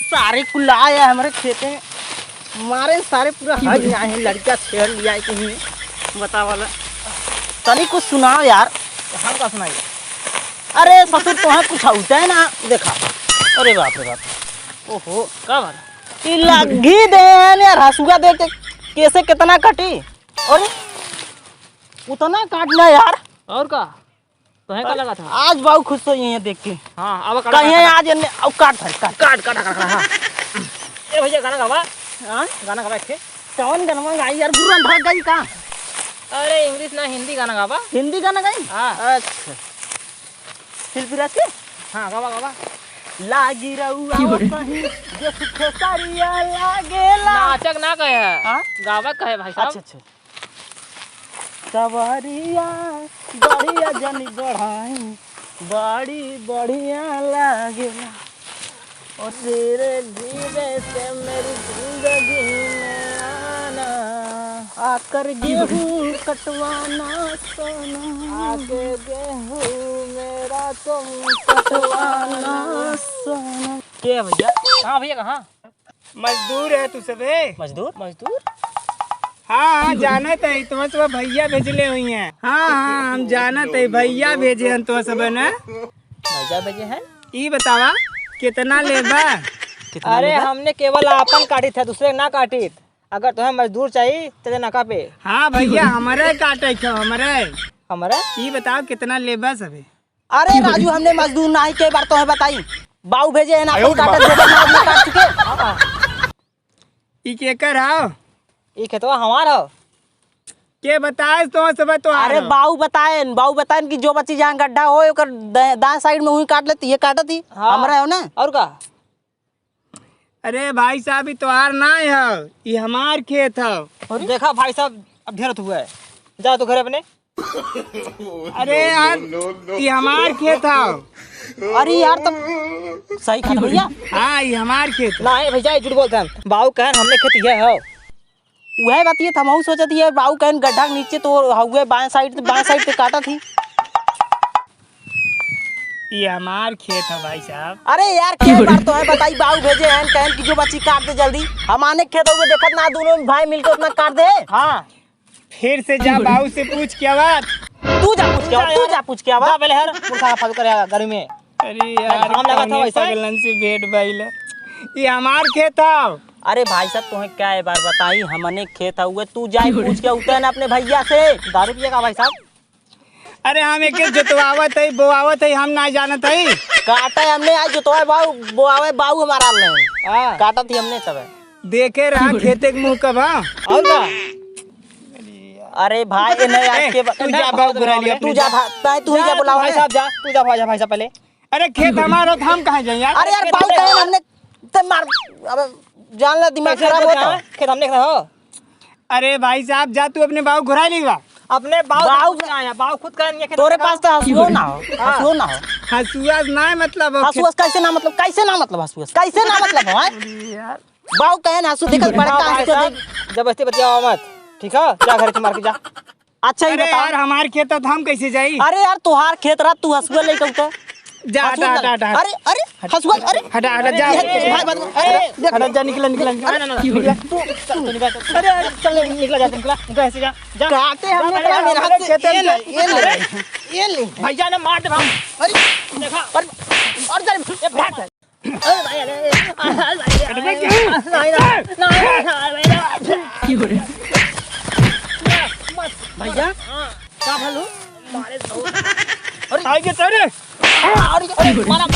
सारे कुल्ला है हमारे खेते में, मारे सारे पूरा हज आए हैं, लड़का छेड़ लिया है कहीं। बता वाला तनी कुछ सुनाओ यार। हम का सुनाइए? अरे ससुर तुम्हें कुछ होता है ना, देखा। अरे बाप रे बाप, ओहो का बात? ये लगी दे यार, हंसुआ देख के कैसे कितना कटी। अरे उतना काटना यार। और का तुम्हें का लगा था? आज बाबू खुश हो ये देख के। हाँ अब कहीं आज अब काट काट काट हाँ। ए भैया गाना गावा। हाँ गाना गावा थे। कौन गाना गाई यार? बुरा भाग गई कहाँ? अरे इंग्लिश ना हिंदी गाना गावा। हिंदी गाना गाई? हाँ अच्छा शिल्पीराज के? हाँ गावा गावा। लागी रहुआ कहीं जो सुखे सारिया लागेला। नाचक ना कहे है। हाँ गावा कहे भाई साहब। अच्छा अच्छा। सवारिया बढ़िया जनी बढ़ाई, बड़ी बढ़िया लागेला और धीरे धीरे से मेरी जिंदगी में आना, आकर गेहूं कटवाना सोना, आके गेहूं मेरा तुम कटवाना सोना। क्या भैया? कहाँ भैया कहाँ? मजदूर है तू सबे? मजदूर मजदूर। हाँ जानत है, तुम्हें सब भैया भेजले हुई हैं। हाँ हम जानत है, भैया भेजे हैं तो सब ना। भैया भेजे हैं। ई बतावा कितना लेबा? अरे हमने केवल आपन काटी था, दूसरे ना काटी। अगर तुम्हें मजदूर चाहिए तो नका पे। हाँ भैया हमारे काटे क्यों हमारे? हमारा ई बताओ कितना लेबा सबे? अरे राजू हमने मजदूर ना के बार तो है बताई, बाऊ भेजे हैं ना काटे दे ना अपने काट चुके। ई केकर हां? ये खेतवा हमारा हो। के बताए तो सब तो? अरे बाऊ बताएं कि जो बच्ची जहाँ गड्ढा हो ओकर दाएं साइड में वही काट लेती, ये काटा थी। हाँ। हमरा है ना। और का? अरे भाई साहब तोहार ना है, ये हमार खेत है। देखा भाई साहब अब ढेर हुआ है, जाओ तो घर अपने। अरे यार ये हमार खेत है। अरे यार तब सही खाता भैया। हाँ ये हमार खेत है। ना भैया झूठ बोलते हैं, बाऊ कहन हमने खेत ये है। वह बात ये हम सोचती है बाऊ कहन गड्ढा के नीचे तो हुए बाएं साइड पे काटा थी। ये हमार खेत है भाई साहब। अरे यार क्या बात तो है बताई, बाऊ भेजे हैं कहन की जो बच्ची काट दे जल्दी, हम आने खेत हुए देखत ना दोनों भाई मिलकर उतना काट दे। हाँ फिर से जा बाबू से पूछ के बात। तू जा पूछ के आवा। पहले हर मुर्खा फालतू करेगा गर्मी में। अरे यार हम लगा था वैसे। पगलन से भेंट भइल। ये हमार खेत है। अरे भाई साहब तुम्हें क्या है बार बताई, हमने खेत हुए तू जाए पूछ के उतर ना अपने भैया से। दारू पिएगा भाई साहब? अरे हम एक जोतवावत है बोआवत है, हम ना जानत है। काटा है हमने आज जोतवाए बाऊ बोआवे बाऊ हमारा नहीं काटा थी हमने तब। देखे रहा खेते के मुंह कब। हाँ और का? अरे भाई ये नहीं आज के तू जा बाबू बुरा लिया तू जा तू ही जा बुलाओ भाई साहब, जा तू जा भाई साहब पहले। अरे खेत हमारा तो हम कहाँ जाए यार? अरे यार बाऊ कहे हमने ते मार अब जान ला दिमाग खराब होता। खेत हमने देखा हो। अरे भाई साहब जा तू अपने बाबू घुरा लेगा। अपने बाऊ आया, बाऊ खुद करेंगे। तोरे पास तो हंसुओ ना हो, हंसुओ ना हो। हंसुआ ना मतलब हंसुआ कैसे ना मतलब हंसुआ कैसे ना मतलब है यार। बाऊ कहे ना हंसु देखत पड़ता हंसुआ देख। जबरदस्ती बतियाओ मत, ठीक है? जा घर से मार के जा। अच्छा ये अरे बता यार हमार खेत है तो हम कैसे जाई? अरे यार तुहार खेत रहा तू हंसुआ लेके उतर। जा हटा हटा हटा अरे अरे हंसुआ अरे हटा हटा जा। अरे जा निकल ना अरे चल निकला जा, निकला ऐसे जा जा। काटे हमने मेरे हाथ से ये ले भैया ने मार दे भाई। अरे देखा और जा ये भाग। अरे भाई भैया क्या भलो मारे तो। आगे चले। अरे मारा